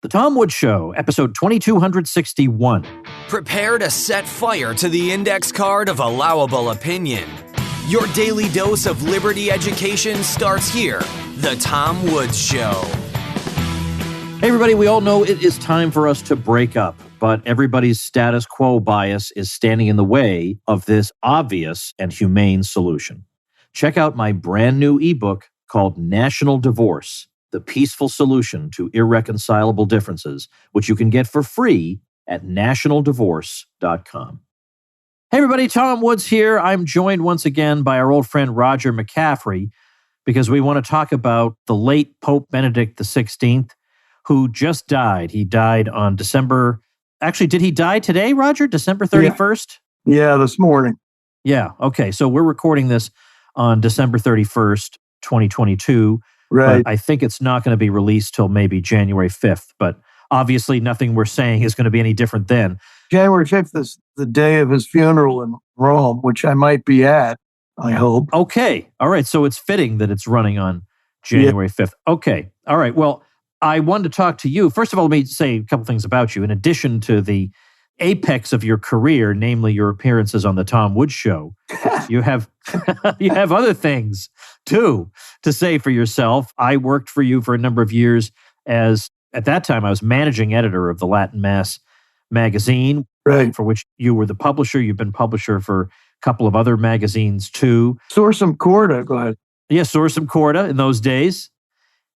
The Tom Woods Show, episode 2261. Prepare to set fire to the index card of allowable opinion. Your daily dose of liberty education starts here. The Tom Woods Show. Hey, everybody, we all know it is time for us to break up, but everybody's status quo bias is standing in the way of this obvious and humane solution. Check out my brand new ebook called National Divorce: The Peaceful Solution to Irreconcilable Differences, which you can get for free at nationaldivorce.com. Hey everybody, Tom Woods here. I'm joined once again by our old friend Roger McCaffrey because we want to talk about the late Pope Benedict XVI, who just died. He died on December... Actually, did he die today, Roger? December 31st? Yeah, this morning. Yeah, okay. So we're recording this on December 31st, 2022. Right. But I think it's not going to be released till maybe January 5th. But obviously nothing we're saying is going to be any different then. January 5th is the day of his funeral in Rome, which I might be at, I hope. Okay. All right. So it's fitting that it's running on January 5th. Okay. All right. Well, I wanted to talk to you. First of all, let me say a couple things about you. In addition to the apex of your career, namely your appearances on the Tom Woods Show, you have other things too to say for yourself. I worked for you for a number of years as, at that time, I was managing editor of the Latin Mass magazine, right, for which you were the publisher. You've been publisher for a couple of other magazines too. Sursum Corda, go ahead. Yeah, Sursum Corda in those days.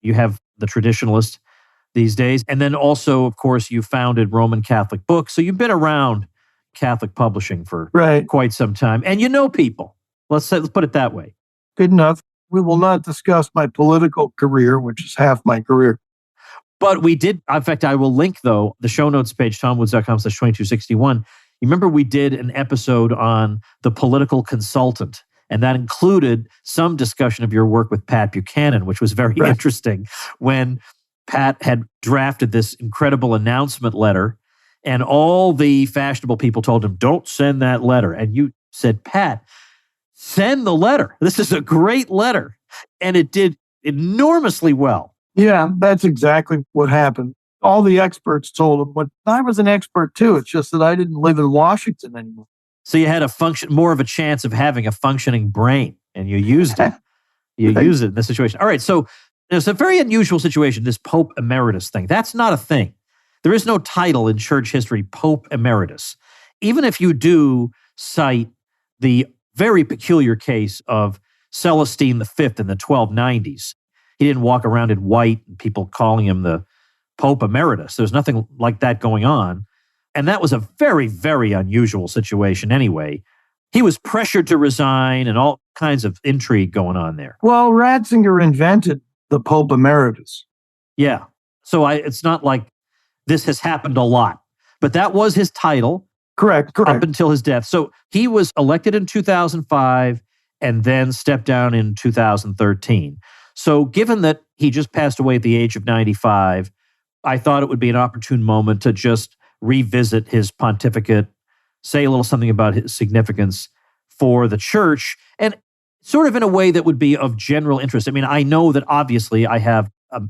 You have the Traditionalist these days. And then also, of course, you founded Roman Catholic Books. So you've been around Catholic publishing for quite some time. And you know people. Let's put it that way. Good enough. We will not discuss my political career, which is half my career. But we did, in fact, I will link, though, the show notes page, tomwoods.com/2261. You remember we did an episode on the political consultant, and that included some discussion of your work with Pat Buchanan, which was very interesting when Pat had drafted this incredible announcement letter, and all the fashionable people told him, don't send that letter. And you said, Pat, send the letter. This is a great letter. And it did enormously well. Yeah, that's exactly what happened. All the experts told him, but I was an expert too. It's just that I didn't live in Washington anymore. So you had more of a chance of having a functioning brain, and you used it. You used it in this situation. All right, so there's a very unusual situation, this Pope Emeritus thing. That's not a thing. There is no title in church history, Pope Emeritus. Even if you do cite the very peculiar case of Celestine V in the 1290s, he didn't walk around in white and people calling him the Pope Emeritus. There's nothing like that going on. And that was a very, very unusual situation anyway. He was pressured to resign and all kinds of intrigue going on there. Well, Ratzinger invented the Pope Emeritus. Yeah. So it's not like this has happened a lot. But that was his title. Correct. Up until his death. So he was elected in 2005 and then stepped down in 2013. So given that he just passed away at the age of 95, I thought it would be an opportune moment to just revisit his pontificate, say a little something about his significance for the church, and sort of in a way that would be of general interest. I mean, I know that obviously I have a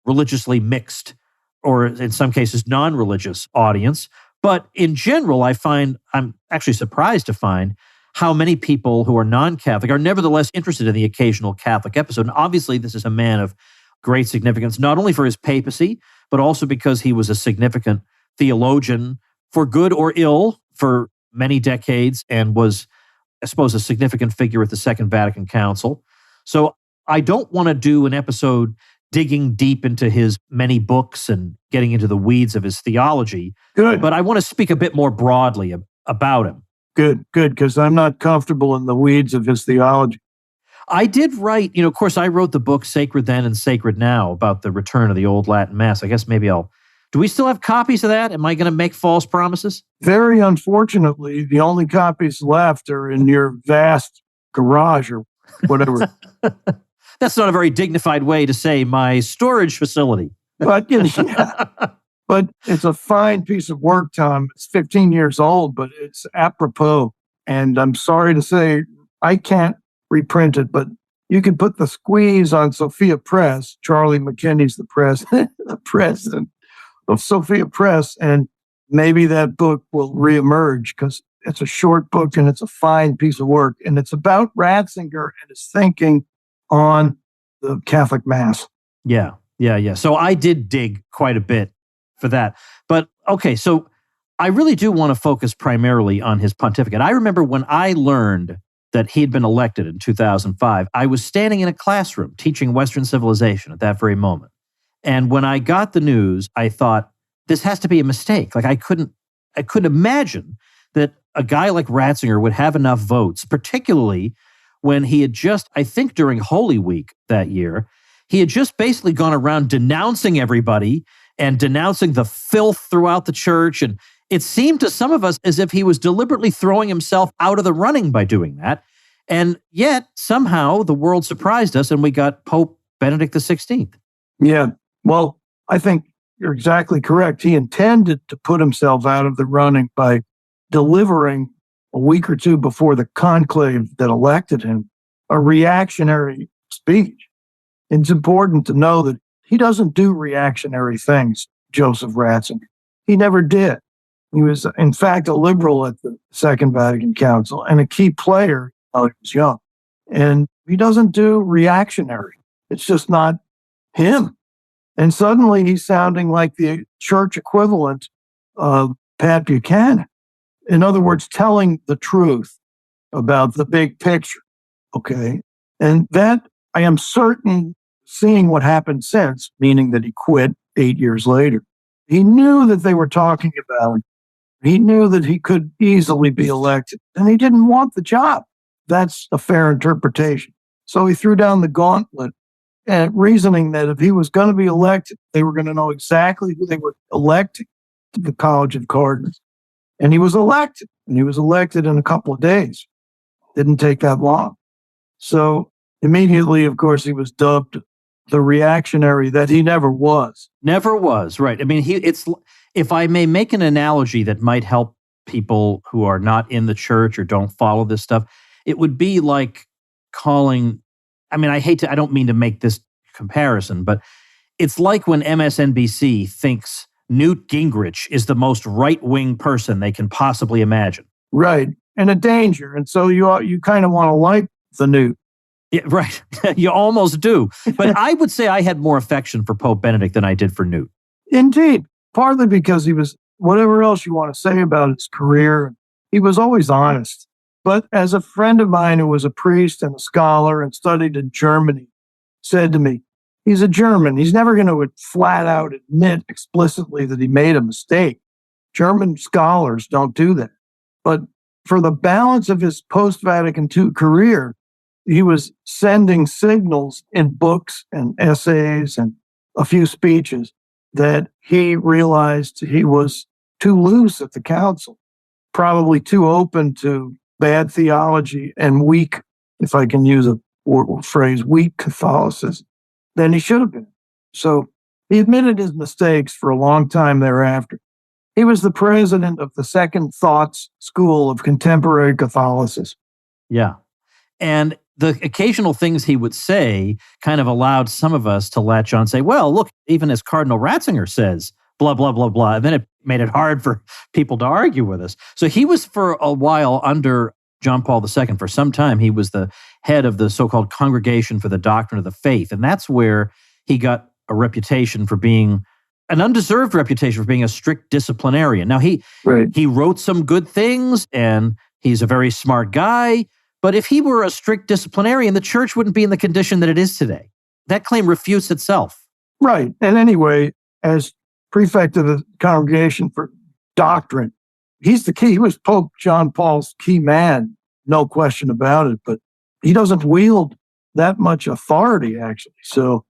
religiously mixed, or in some cases non-religious audience, but in general, I'm actually surprised to find how many people who are non-Catholic are nevertheless interested in the occasional Catholic episode. And obviously, this is a man of great significance, not only for his papacy, but also because he was a significant theologian, for good or ill, for many decades, and was, I suppose, a significant figure at the Second Vatican Council. So I don't want to do an episode digging deep into his many books and getting into the weeds of his theology. Good. But I want to speak a bit more broadly about him. Good, because I'm not comfortable in the weeds of his theology. I did write, of course, I wrote the book Sacred Then and Sacred Now about the return of the Old Latin Mass. I guess maybe do we still have copies of that? Am I going to make false promises? Very unfortunately, the only copies left are in your vast garage or whatever. That's not a very dignified way to say my storage facility. But, but it's a fine piece of work, Tom. It's 15 years old, but it's apropos. And I'm sorry to say, I can't reprint it, but you can put the squeeze on Sophia Press. Charlie McKinney's the president of Sophia Press, and maybe that book will reemerge because it's a short book and it's a fine piece of work. And it's about Ratzinger and his thinking on the Catholic Mass. Yeah. So I did dig quite a bit for that. But okay, so I really do want to focus primarily on his pontificate. I remember when I learned that he had been elected in 2005, I was standing in a classroom teaching Western civilization at that very moment. And when I got the news, I thought, this has to be a mistake. Like I couldn't imagine that a guy like Ratzinger would have enough votes, particularly when he had just, I think during Holy Week that year, he had just basically gone around denouncing everybody and denouncing the filth throughout the church. And it seemed to some of us as if he was deliberately throwing himself out of the running by doing that. And yet, somehow, the world surprised us and we got Pope Benedict XVI. Yeah, well, I think you're exactly correct. He intended to put himself out of the running by delivering a week or two before the conclave that elected him a reactionary speech. It's important to know that he doesn't do reactionary things, Joseph Ratzinger. He never did. He was, in fact, a liberal at the Second Vatican Council and a key player while he was young. And he doesn't do reactionary. It's just not him. And suddenly he's sounding like the church equivalent of Pat Buchanan. In other words, telling the truth about the big picture. Okay. And that I am certain, seeing what happened since, meaning that he quit 8 years later, he knew that they were talking about him. He knew that he could easily be elected, and he didn't want the job. That's a fair interpretation. So he threw down the gauntlet, and reasoning that if he was going to be elected, they were going to know exactly who they were electing to the College of Cardinals. And he was elected, and he was elected in a couple of days. Didn't take that long. So immediately, of course, he was dubbed the reactionary that he never was. Never was, right. I mean, it's, if I may make an analogy that might help people who are not in the church or don't follow this stuff, it would be like calling, I mean, I don't mean to make this comparison, but it's like when MSNBC thinks Newt Gingrich is the most right-wing person they can possibly imagine. Right, and a danger. And so you kind of want to like the Newt. Yeah, right. You almost do. But I would say I had more affection for Pope Benedict than I did for Newt. Indeed. Partly because he was, whatever else you want to say about his career, he was always honest. But as a friend of mine who was a priest and a scholar and studied in Germany said to me, he's a German. He's never going to flat out admit explicitly that he made a mistake. German scholars don't do that. But for the balance of his post-Vatican II career, he was sending signals in books and essays and a few speeches that he realized he was too loose at the council, probably too open to bad theology and weak, if I can use a phrase, weak Catholicism, than he should have been. So he admitted his mistakes for a long time thereafter. He was the president of the Second Thoughts School of Contemporary Catholicism. Yeah. And the occasional things he would say kind of allowed some of us to latch on and say, well, look, even as Cardinal Ratzinger says, blah, blah, blah, blah. And then it made it hard for people to argue with us. So he was for a while under John Paul II. For some time, he was the head of the so-called Congregation for the Doctrine of the Faith. And that's where he got a reputation for being, an undeserved reputation for being a strict disciplinarian. Now, he wrote some good things, and he's a very smart guy. But if he were a strict disciplinarian, the church wouldn't be in the condition that it is today. That claim refutes itself. Right. And anyway, as prefect of the Congregation for Doctrine, he's the key. He was Pope John Paul's key man, no question about it. But he doesn't wield that much authority, actually. So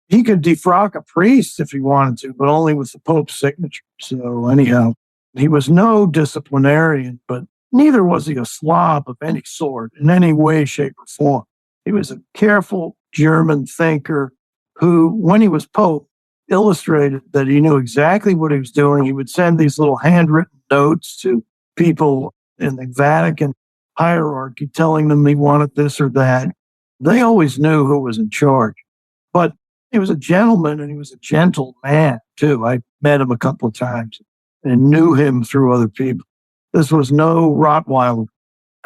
he could defrock a priest if he wanted to, but only with the Pope's signature. So anyhow, he was no disciplinarian, but neither was he a slob of any sort in any way, shape, or form. He was a careful German thinker who, when he was Pope, illustrated that he knew exactly what he was doing. He would send these little handwritten notes to people in the Vatican hierarchy telling them he wanted this or that. They always knew who was in charge. But He was a gentleman and he was a gentle man, too. I met him a couple of times and knew him through other people. This was no Rottweiler.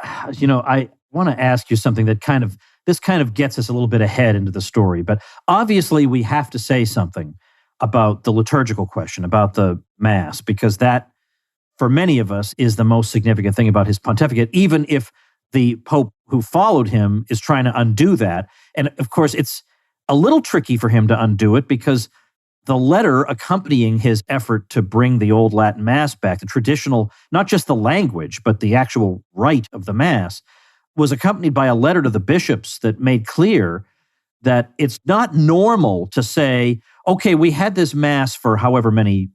I want to ask you something that this kind of gets us a little bit ahead into the story, but obviously we have to say something about the liturgical question, about the Mass, because that, for many of us, is the most significant thing about his pontificate, even if the Pope who followed him is trying to undo that. And of course, it's a little tricky for him to undo it because the letter accompanying his effort to bring the old Latin Mass back, the traditional, not just the language, but the actual rite of the Mass, was accompanied by a letter to the bishops that made clear that it's not normal to say, okay, we had this Mass for however many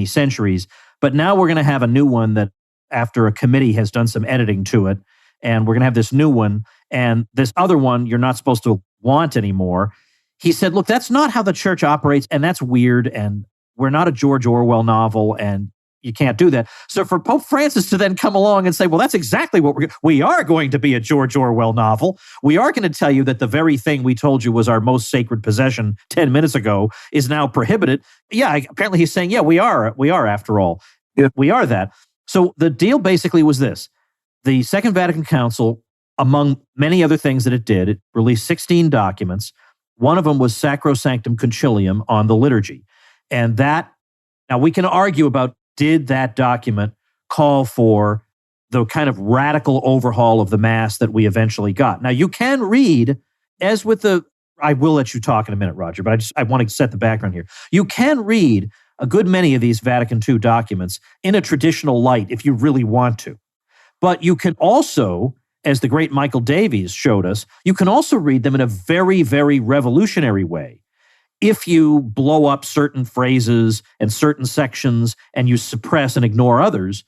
centuries, but now we're going to have a new one that after a committee has done some editing to it, and we're going to have this new one, and this other one you're not supposed to want anymore. He said, look, that's not how the church operates, and that's weird, and we're not a George Orwell novel, and you can't do that. So for Pope Francis to then come along and say, well, that's exactly what we are going to be, a George Orwell novel. We are going to tell you that the very thing we told you was our most sacred possession 10 minutes ago is now prohibited. Yeah, apparently he's saying, yeah, we are after all. Yeah. We are that. So the deal basically was this. The Second Vatican Council, among many other things that it did, it released 16 documents. One of them was Sacrosanctum Concilium on the liturgy. And that, now we can argue about, did that document call for the kind of radical overhaul of the Mass that we eventually got? Now you can read, as with I will let you talk in a minute, Roger, but I want to set the background here. You can read a good many of these Vatican II documents in a traditional light if you really want to. But you can also, as the great Michael Davies showed us, you can also read them in a very, very revolutionary way. If you blow up certain phrases and certain sections and you suppress and ignore others.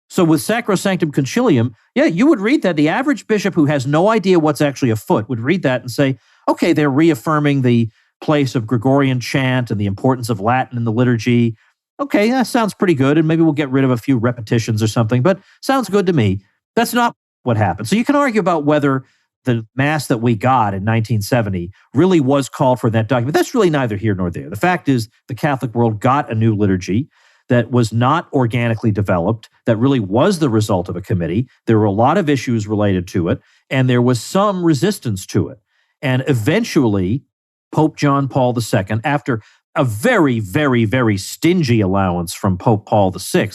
So with Sacrosanctum Concilium, yeah, you would read that. The average bishop who has no idea what's actually afoot would read that and say, okay, they're reaffirming the place of Gregorian chant and the importance of Latin in the liturgy. Okay, that sounds pretty good, and maybe we'll get rid of a few repetitions or something, but sounds good to me. That's not what happened. So you can argue about whether the Mass that we got in 1970 really was called for in that document. That's really neither here nor there. The fact is the Catholic world got a new liturgy that was not organically developed, that really was the result of a committee. There were a lot of issues related to it, and there was some resistance to it. And eventually, Pope John Paul II, after a very, very, very stingy allowance from Pope Paul VI,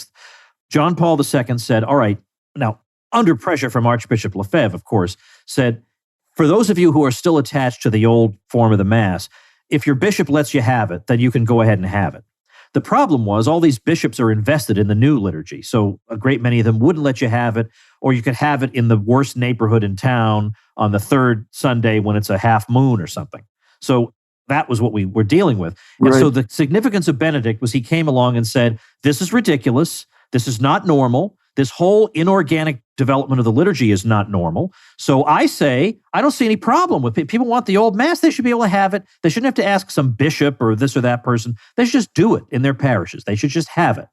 John Paul II said, all right, now, under pressure from Archbishop Lefebvre, of course, said, for those of you who are still attached to the old form of the Mass, if your bishop lets you have it, then you can go ahead and have it. The problem was all these bishops are invested in the new liturgy, so a great many of them wouldn't let you have it, or you could have it in the worst neighborhood in town on the third Sunday when it's a half moon or something. So that was what we were dealing with. And Right. so the significance of Benedict was he came along and said, this is ridiculous. This is not normal. This whole inorganic development of the liturgy is not normal. So I say, I don't see any problem with it. People want the old Mass. They should be able to have it. They shouldn't have to ask some bishop or this or that person. They should just do it in their parishes. They should just have it.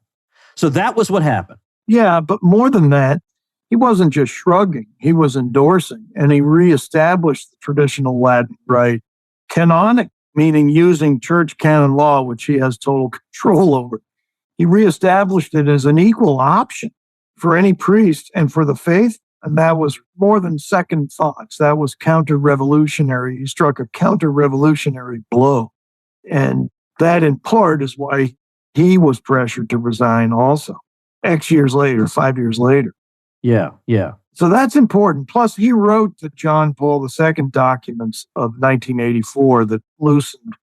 So that was what happened. Yeah, but more than that, he wasn't just shrugging, he was endorsing, and he reestablished the traditional Latin rite. Canonic, meaning using church canon law, which he has total control over. He reestablished it as an equal option for any priest and for the faith, and that was more than second thoughts. That was counter-revolutionary. He struck a counter-revolutionary blow. And that, in part, is why he was pressured to resign also, X years later, 5 years later. Yeah. So that's important. Plus, he wrote the John Paul II documents of 1984 that loosened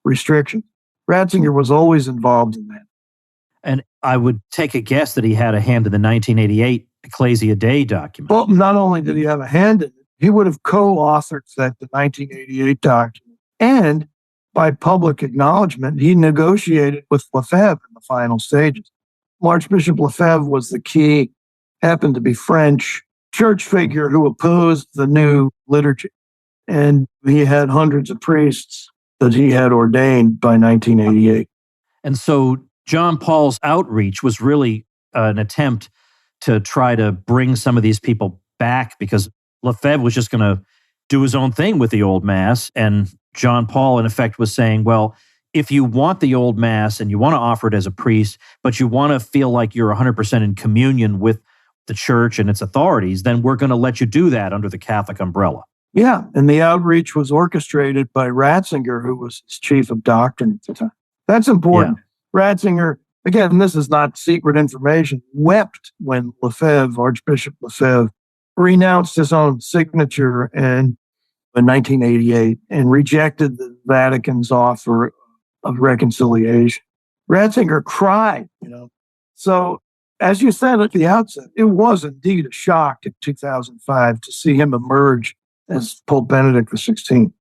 restrictions. Ratzinger was always involved in that. And I would take a guess that he had a hand in the 1988 Ecclesia Dei document. Well, not only did he have a hand in it, he would have co-authored the 1988 document. And by public acknowledgement, he negotiated with Lefebvre in the final stages. Archbishop Lefebvre was the key, happened to be French, church figure who opposed the new liturgy. And he had hundreds of priests that he had ordained by 1988. And so John Paul's outreach was really an attempt to try to bring some of these people back because Lefebvre was just going to do his own thing with the old Mass and John Paul, in effect, was saying, well, if you want the old Mass and you want to offer it as a priest, but you want to feel like you're 100% in communion with the church and its authorities, then we're going to let you do that under the Catholic umbrella. Yeah, and the outreach was orchestrated by Ratzinger, who was his chief of doctrine at the time. That's important. Yeah. Ratzinger, again, this is not secret information, wept when Lefebvre, Archbishop Lefebvre, renounced his own signature in 1988 and rejected the Vatican's offer of reconciliation. Ratzinger cried, So, as you said at the outset, it was indeed a shock in 2005 to see him emerge as Pope Benedict XVI.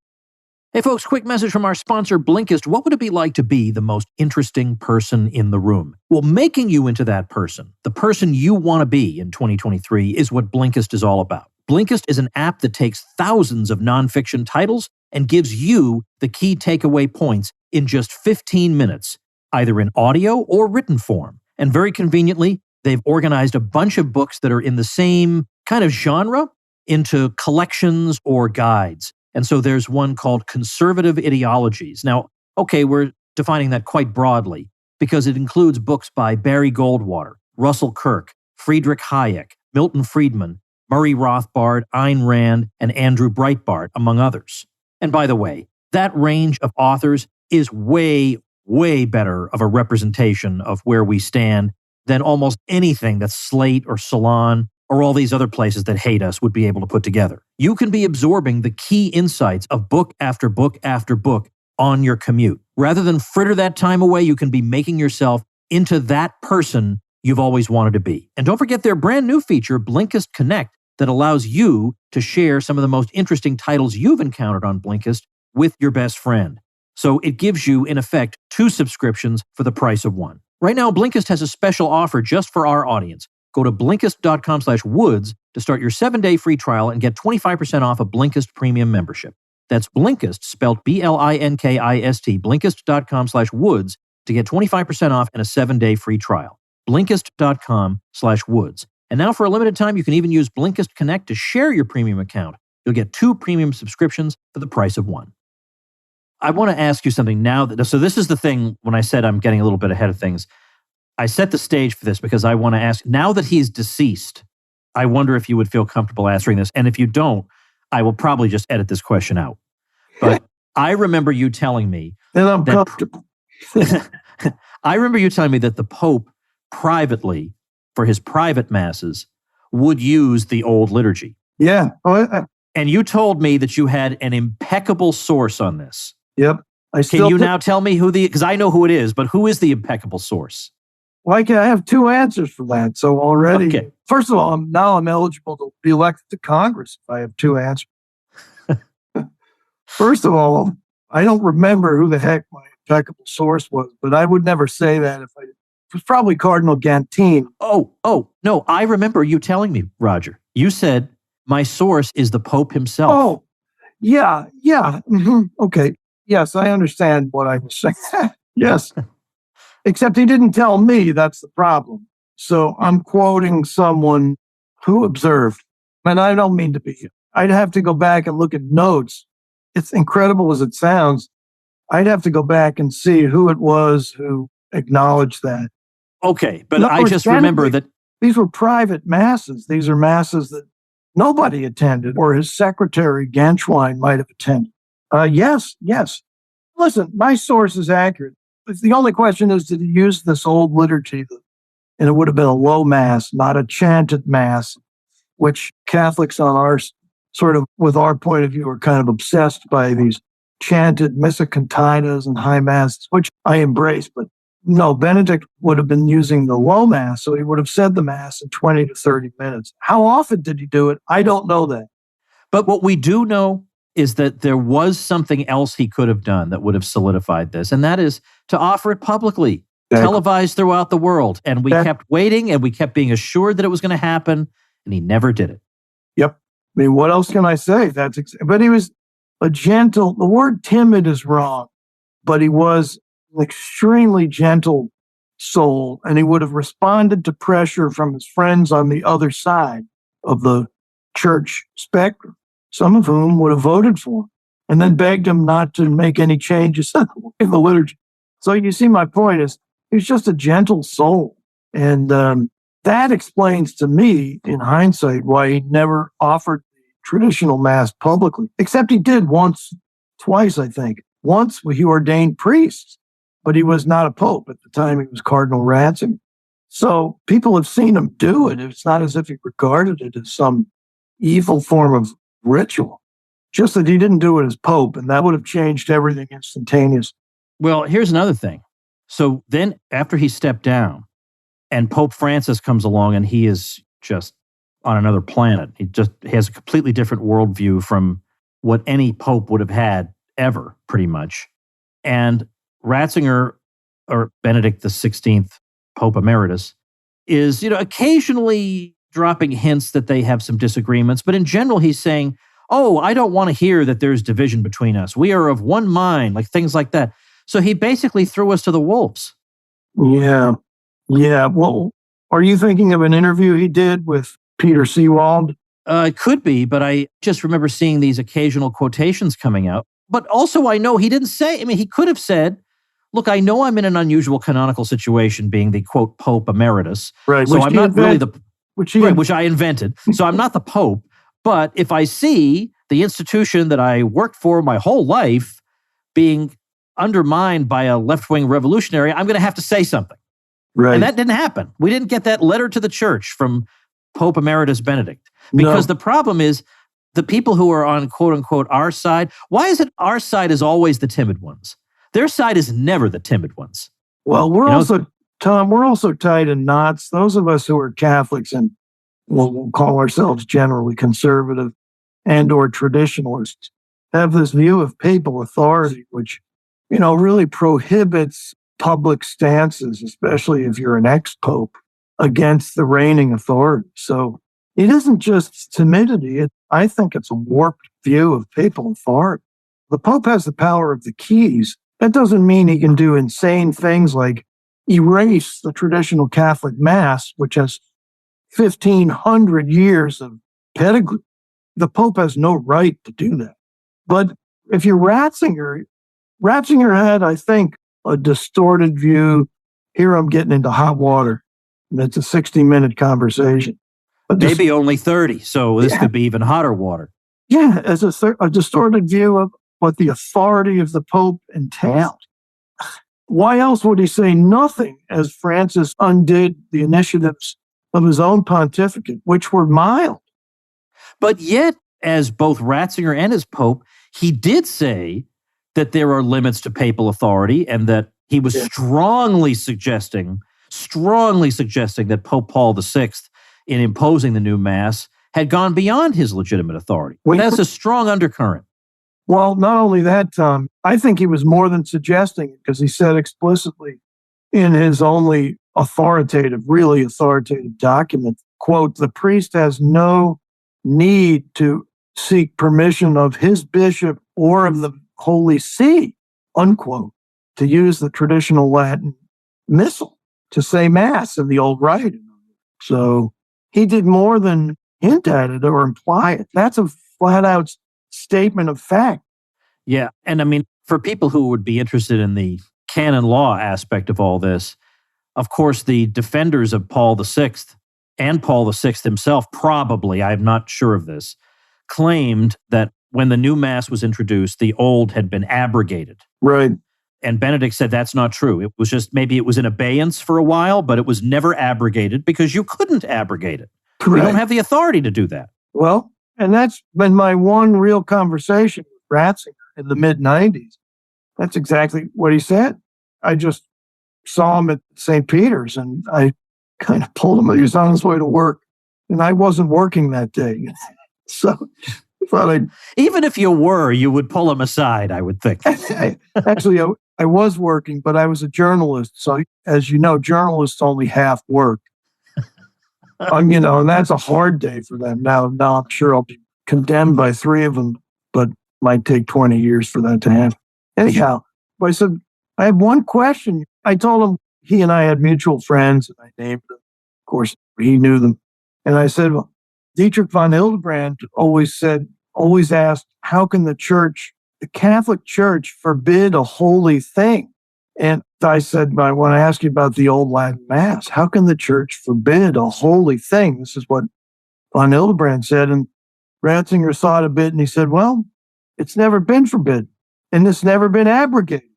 Hey, folks, quick message from our sponsor, Blinkist. What would it be like to be the most interesting person in the room? Well, making you into that person, the person you want to be in 2023, is what Blinkist is all about. Blinkist is an app that takes thousands of nonfiction titles and gives you the key takeaway points in just 15 minutes, either in audio or written form. And very conveniently, they've organized a bunch of books that are in the same kind of genre into collections or guides. And so there's one called Conservative Ideologies. Now, okay, we're defining that quite broadly because it includes books by Barry Goldwater, Russell Kirk, Friedrich Hayek, Milton Friedman, Murray Rothbard, Ayn Rand, and Andrew Breitbart, among others. And by the way, that range of authors is way, way better of a representation of where we stand than almost anything that Slate or Salon or all these other places that hate us would be able to put together. You can be absorbing the key insights of book after book after book on your commute. Rather than fritter that time away, you can be making yourself into that person you've always wanted to be. And don't forget their brand new feature, Blinkist Connect, that allows you to share some of the most interesting titles you've encountered on Blinkist with your best friend. So it gives you, in effect, 2 subscriptions for the price of 1. Right now, Blinkist has a special offer just for our audience. Go to Blinkist.com/Woods to start your 7-day free trial and get 25% off a Blinkist premium membership. That's Blinkist, spelled Blinkist, Blinkist.com/Woods to get 25% off and a 7-day free trial. Blinkist.com/Woods. And now for a limited time, you can even use Blinkist Connect to share your premium account. You'll get 2 premium subscriptions for the price of 1. I want to ask you something now. So this is the thing when I said I'm getting a little bit ahead of things. I set the stage for this because I want to ask, now that he's deceased, I wonder if you would feel comfortable answering this. And if you don't, I will probably just edit this question out. But I remember you telling me and I'm comfortable. I remember you telling me that the Pope privately, for his private masses, would use the old liturgy. Yeah. And you told me that you had an impeccable source on this. Yep. Can you now tell me because I know who it is, but who is the impeccable source? Well, I have 2 answers for that. So already, okay. First of all, I'm eligible to be elected to Congress if I have 2 answers. First of all, I don't remember who the heck my impeccable source was, but I would never say that it was probably Cardinal Gantine. Oh, no, I remember you telling me, Roger. You said, my source is the Pope himself. Oh, yeah. Mm-hmm. Okay. Yes, I understand what I was saying. Yes. Except he didn't tell me, that's the problem. So I'm quoting someone who observed, and I don't mean to be, I'd have to go back and look at notes. It's incredible as it sounds. I'd have to go back and see who it was who acknowledged that. Okay, but I just remember that these were private masses. These are masses that nobody attended, or his secretary, Ganschwein, might have attended. Yes. Listen, my source is accurate. The only question is, did he use this old liturgy? And it would have been a low mass, not a chanted mass, which Catholics on our sort of, with our point of view, are kind of obsessed by these chanted missa cantatas and high masses, which I embrace. But no, Benedict would have been using the low mass, so he would have said the mass in 20 to 30 minutes. How often did he do it? I don't know that. But what we do know is that there was something else he could have done that would have solidified this, and that is to offer it publicly, televised throughout the world. And we kept waiting, and we kept being assured that it was going to happen, and he never did it. Yep. I mean, what else can I say? But he was a gentle, the word timid is wrong, but he was an extremely gentle soul, and he would have responded to pressure from his friends on the other side of the church spectrum, some of whom would have voted for him. and then begged him not to make any changes in the liturgy. So you see, my point is, he was just a gentle soul. And that explains to me, in hindsight, why he never offered the traditional Mass publicly, except he did twice, I think. Once he ordained priests, but he was not a pope. At the time, he was Cardinal Ratzinger. So people have seen him do it. It's not as if he regarded it as some evil form of ritual, just that he didn't do it as pope, and that would have changed everything instantaneously. Well, here's another thing. So then after he stepped down and Pope Francis comes along and he is just on another planet, he just has a completely different worldview from what any pope would have had ever, pretty much. And Ratzinger, or Benedict XVI, Pope Emeritus, is, occasionally dropping hints that they have some disagreements, but in general, he's saying, oh, I don't want to hear that there's division between us. We are of one mind, like things like that. So he basically threw us to the wolves. Yeah. Well, are you thinking of an interview he did with Peter Seewald? It could be, but I just remember seeing these occasional quotations coming out. But also I know he didn't say, he could have said, look, I know I'm in an unusual canonical situation being the, quote, Pope Emeritus. Right. So I'm not really which I invented. So I'm not the Pope. But if I see the institution that I worked for my whole life being undermined by a left-wing revolutionary, I'm going to have to say something. Right. And that didn't happen. We didn't get that letter to the church from Pope Emeritus Benedict. Because the problem is the people who are on, quote-unquote, our side, why is it our side is always the timid ones? Their side is never the timid ones. Well, Tom, we're also tied in knots. Those of us who are Catholics and we'll call ourselves generally conservative and or traditionalists have this view of papal authority, which, really prohibits public stances, especially if you're an ex-pope, against the reigning authority. So it isn't just timidity. I think it's a warped view of papal authority. The Pope has the power of the keys. That doesn't mean he can do insane things like erase the traditional Catholic Mass, which has 1,500 years of pedigree. The Pope has no right to do that. But if you're Ratzinger had, I think, a distorted view. Here I'm getting into hot water. And it's a 60-minute conversation. Maybe only 30, so this could be even hotter water. Yeah, as a distorted view of what the authority of the Pope entailed. Why else would he say nothing as Francis undid the initiatives of his own pontificate, which were mild? But yet, as both Ratzinger and as Pope, he did say that there are limits to papal authority and that he was strongly suggesting that Pope Paul VI, in imposing the new Mass, had gone beyond his legitimate authority. That's a strong undercurrent. Well, not only that, Tom, I think he was more than suggesting it because he said explicitly in his only really authoritative document, quote, the priest has no need to seek permission of his bishop or of the Holy See, unquote, to use the traditional Latin missal to say Mass in the old rite. So he did more than hint at it or imply it. That's a flat out statement of fact. Yeah. And for people who would be interested in the canon law aspect of all this, of course, the defenders of Paul VI and Paul VI himself, probably, I'm not sure of this, claimed that when the new Mass was introduced, the old had been abrogated. Right. And Benedict said that's not true. It was just, maybe it was in abeyance for a while, but it was never abrogated because you couldn't abrogate it. Right. You don't have the authority to do that. Well, and that's been my one real conversation with Ratzinger in the mid-90s. That's exactly what he said. I just saw him at St. Peter's and I kind of pulled him. He was on his way to work and I wasn't working that day. So I thought even if you were, you would pull him aside, I would think. Actually, I was working, but I was a journalist. So as you know, journalists only half work. And that's a hard day for them. Now I'm sure I'll be condemned by 3 of them, but it might take 20 years for that to happen. Anyhow, I said, I have one question. I told him he and I had mutual friends, and I named them. Of course, he knew them. And I said, well, Dietrich von Hildebrand always asked, how can the church the Catholic Church forbid a holy thing. And I said, I want to ask you about the old Latin Mass. How can the Church forbid a holy thing? This is what von Hildebrand said. And Ratzinger thought a bit and he said, well, it's never been forbidden and it's never been abrogated.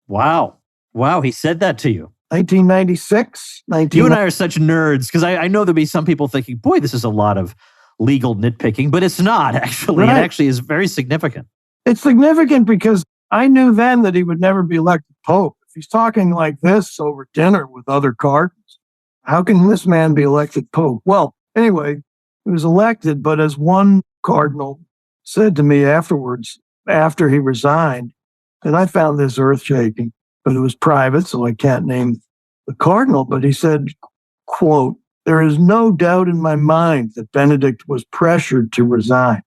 Wow. Wow. He said that to you. 1996. You and I are such nerds because I know there'll be some people thinking, boy, this is a lot of legal nitpicking, but it's not actually. Right. It actually is very significant. It's significant because I knew then that he would never be elected Pope. If he's talking like this over dinner with other cardinals, how can this man be elected Pope? Well, anyway, he was elected, but as one cardinal said to me afterwards, after he resigned, and I found this earth-shaking, but it was private, so I can't name the cardinal, but he said, quote, "There is no doubt in my mind that Benedict was pressured to resign."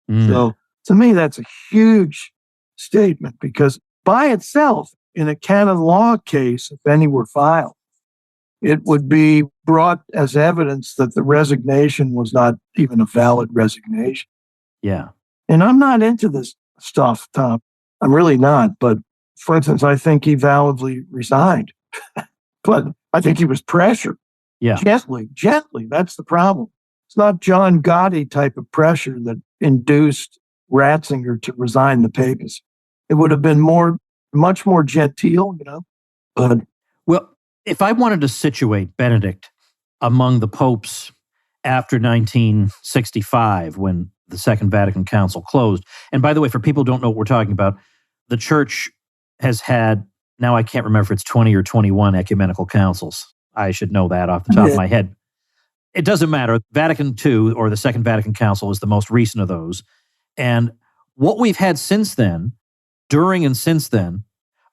So to me, that's a huge statement because by itself, in a canon law case, if any were filed, it would be brought as evidence that the resignation was not even a valid resignation. Yeah. And I'm not into this stuff, Tom. I'm really not. But for instance, I think he validly resigned. But I think he was pressured. Yeah. Gently. That's the problem. It's not John Gotti type of pressure that induced Ratzinger to resign the papacy. It would have been much more genteel, But well, if I wanted to situate Benedict among the popes after 1965, when the Second Vatican Council closed, and by the way, for people who don't know what we're talking about, the Church has had, now I can't remember if it's 20 or 21 ecumenical councils. I should know that off the top of my head. It doesn't matter. Vatican II, or the Second Vatican Council, is the most recent of those. And what we've had since then, during and since then,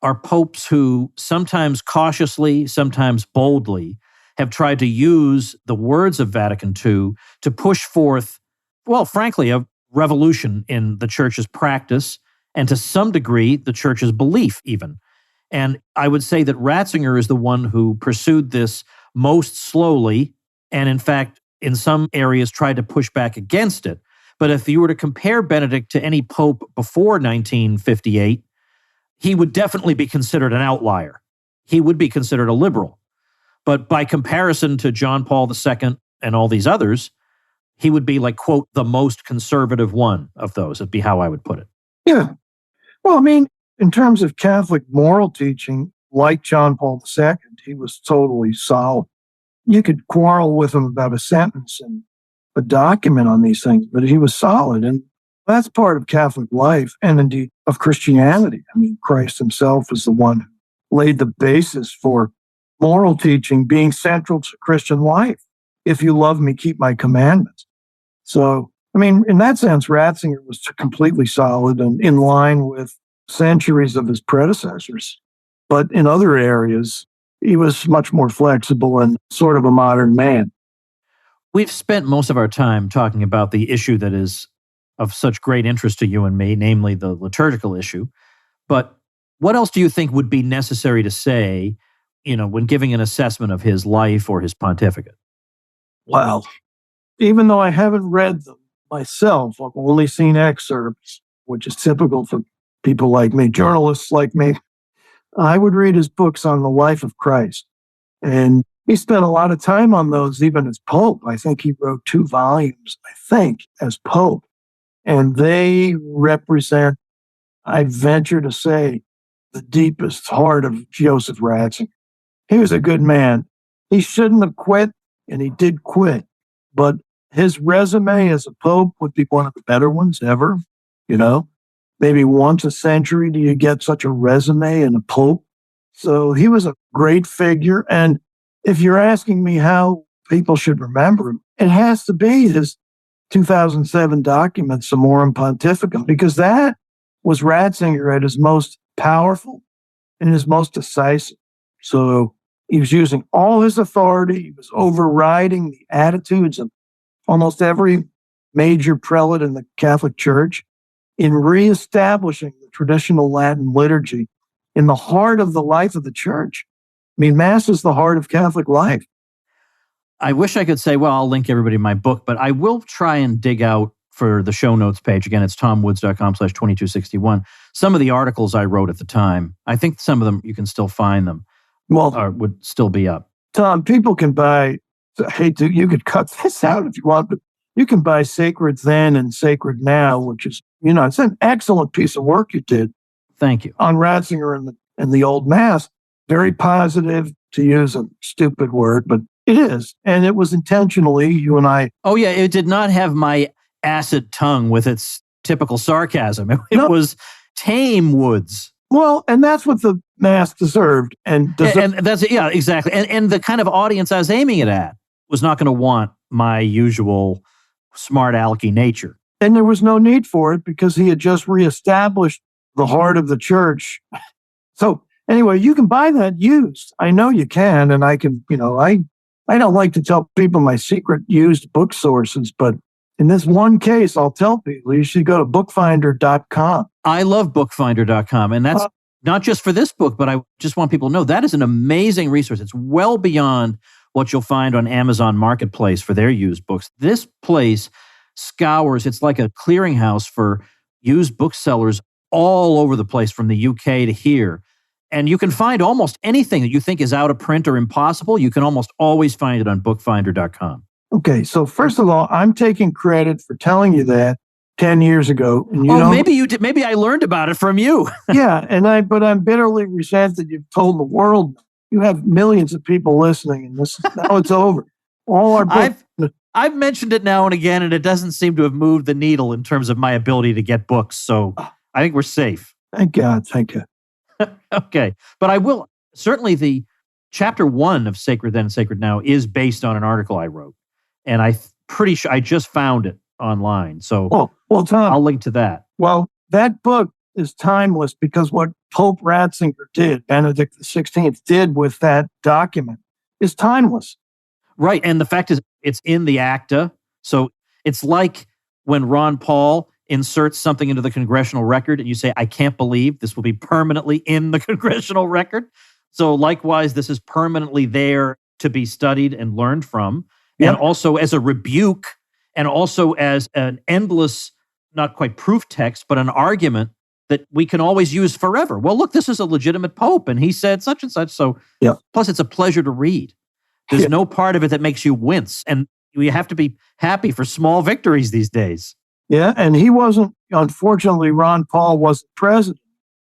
are popes who sometimes cautiously, sometimes boldly, have tried to use the words of Vatican II to push forth, well, frankly, a revolution in the Church's practice and to some degree, the Church's belief even. And I would say that Ratzinger is the one who pursued this most slowly and, in fact, in some areas tried to push back against it. But if you were to compare Benedict to any pope before 1958, he would definitely be considered an outlier. He would be considered a liberal. But by comparison to John Paul II and all these others, he would be like, quote, the most conservative one of those. It'd be how I would put it. Yeah. Well, I mean, in terms of Catholic moral teaching, like John Paul II, he was totally solid. You could quarrel with him about a sentence and a document on these things, but he was solid. And that's part of Catholic life and indeed of Christianity. I mean, Christ himself is the one who laid the basis for moral teaching being central to Christian life. If you love me, keep my commandments. So, I mean, in that sense, Ratzinger was completely solid and in line with centuries of his predecessors. But in other areas, he was much more flexible and sort of a modern man. We've spent most of our time talking about the issue that is of such great interest to you and me, namely the liturgical issue. But what else do you think would be necessary to say, when giving an assessment of his life or his pontificate? Well, even though I haven't read them myself, I've only seen excerpts, which is typical for people like me, journalists like me. I would read his books on the life of Christ. And he spent a lot of time on those, even as Pope. I think he wrote 2 volumes, as Pope. And they represent, I venture to say, the deepest heart of Joseph Ratzinger. He was a good man. He shouldn't have quit, and he did quit. But his resume as a Pope would be one of the better ones ever. Maybe once a century do you get such a resume in a Pope. So he was a great figure. And if you're asking me how people should remember him, it has to be his 2007 document, Summorum Pontificum, because that was Ratzinger at his most powerful and his most decisive. So he was using all his authority. He was overriding the attitudes of almost every major prelate in the Catholic Church in reestablishing the traditional Latin liturgy in the heart of the life of the Church. I mean, Mass is the heart of Catholic life. I wish I could say, well, I'll link everybody to my book, but I will try and dig out for the show notes page. Again, it's tomwoods.com/2261. Some of the articles I wrote at the time, I think some of them, you can still find them, would still be up. Tom, people can buy, you could cut this out if you want, but you can buy Sacred Then and Sacred Now, which is, it's an excellent piece of work you did. Thank you. On Ratzinger and the Old Mass. Very positive, to use a stupid word, but it is. And it was intentionally, you and I. Oh, yeah. It did not have my acid tongue with its typical sarcasm. It was tame Woods. Well, and that's what the Mass deserved. And that's exactly. And the kind of audience I was aiming it at was not going to want my usual smart alecky nature. And there was no need for it because he had just reestablished the heart of the church. So anyway, you can buy that used. I know you can, and I can, I don't like to tell people my secret used book sources, but in this one case, I'll tell people you should go to bookfinder.com. I love bookfinder.com, and that's not just for this book, but I just want people to know that is an amazing resource. It's well beyond what you'll find on Amazon Marketplace for their used books. This place scours, it's like a clearinghouse for used booksellers all over the place, from the UK to here. And you can find almost anything that you think is out of print or impossible. You can almost always find it on bookfinder.com. Okay, so first of all, I'm taking credit for telling you that 10 years ago. And maybe you did. Maybe I learned about it from you. Yeah, but I'm bitterly resentful you've told the world. You have millions of people listening, and now it's over. All our books. I've mentioned it now and again, and it doesn't seem to have moved the needle in terms of my ability to get books. So I think we're safe. Thank God. Thank you. Okay. But I will, certainly the chapter 1 of Sacred Then and Sacred Now is based on an article I wrote. And I'm pretty sure I just found it online. So well, Tom, I'll link to that. Well, that book is timeless because what Pope Ratzinger did, Benedict XVI did with that document is timeless. Right. And the fact is, it's in the acta. So it's like when Ron Paul inserts something into the congressional record and you say, I can't believe this will be permanently in the congressional record. So likewise, this is permanently there to be studied and learned from. Yep. And also as a rebuke, and also as an endless, not quite proof text, but an argument that we can always use forever. Well, look, this is a legitimate pope, and he said such and such. So plus it's a pleasure to read. There's no part of it that makes you wince. And you have to be happy for small victories these days. Yeah, and he wasn't, unfortunately, Ron Paul wasn't president.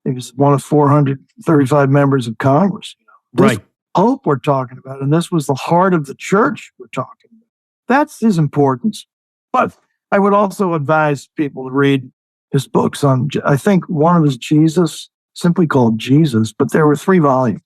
He was one of 435 members of Congress. This Pope we're talking about, and this was the heart of the church we're talking about. That's his importance. But I would also advise people to read his books on, I think one of his Jesus, simply called Jesus, but there were 3 volumes.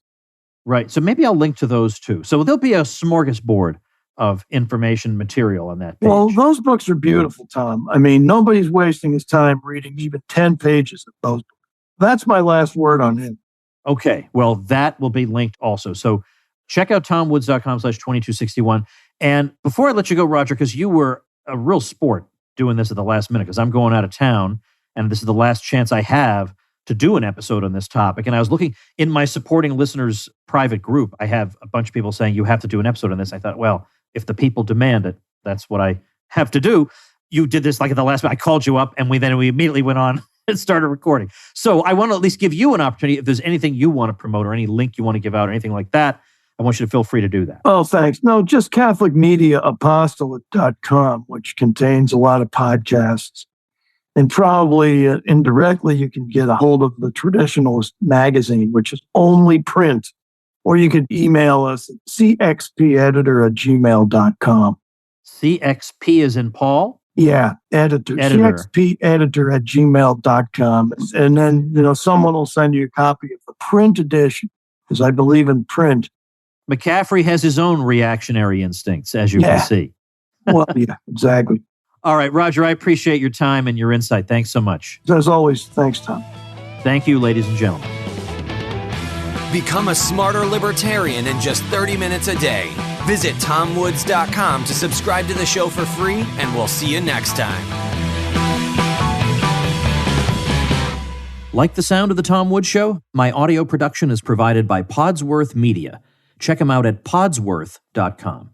Right. So maybe I'll link to those too. So there'll be a smorgasbord of information material on that page. Well, those books are beautiful, Tom. I mean, nobody's wasting his time reading even 10 pages of those books. That's my last word on him. Okay. Well, that will be linked also. So check out tomwoods.com/2261. And before I let you go, Roger, because you were a real sport doing this at the last minute, because I'm going out of town, and this is the last chance I have to do an episode on this topic. And I was looking in my supporting listeners private group. I have a bunch of people saying, you have to do an episode on this. I thought, well, if the people demand it, that's what I have to do. You did this like at the last minute. I called you up, and we immediately went on and started recording. So I want to at least give you an opportunity. If there's anything you want to promote or any link you want to give out or anything like that, I want you to feel free to do that. Oh, thanks. No, just CatholicMediaApostolate.com, which contains a lot of podcasts. And probably indirectly, you can get a hold of the Traditionalist magazine, which is only print. Or you could email us at cxpeditor@gmail.com. CXP is in Paul? Yeah, editor. cxpeditor@gmail.com. And then, someone will send you a copy of the print edition, because I believe in print. McCaffrey has his own reactionary instincts, as you can see. Well, yeah, exactly. All right, Roger, I appreciate your time and your insight. Thanks so much. As always, thanks, Tom. Thank you, ladies and gentlemen. Become a smarter libertarian in just 30 minutes a day. Visit tomwoods.com to subscribe to the show for free, and we'll see you next time. Like the sound of The Tom Woods Show? My audio production is provided by Podsworth Media. Check them out at podsworth.com.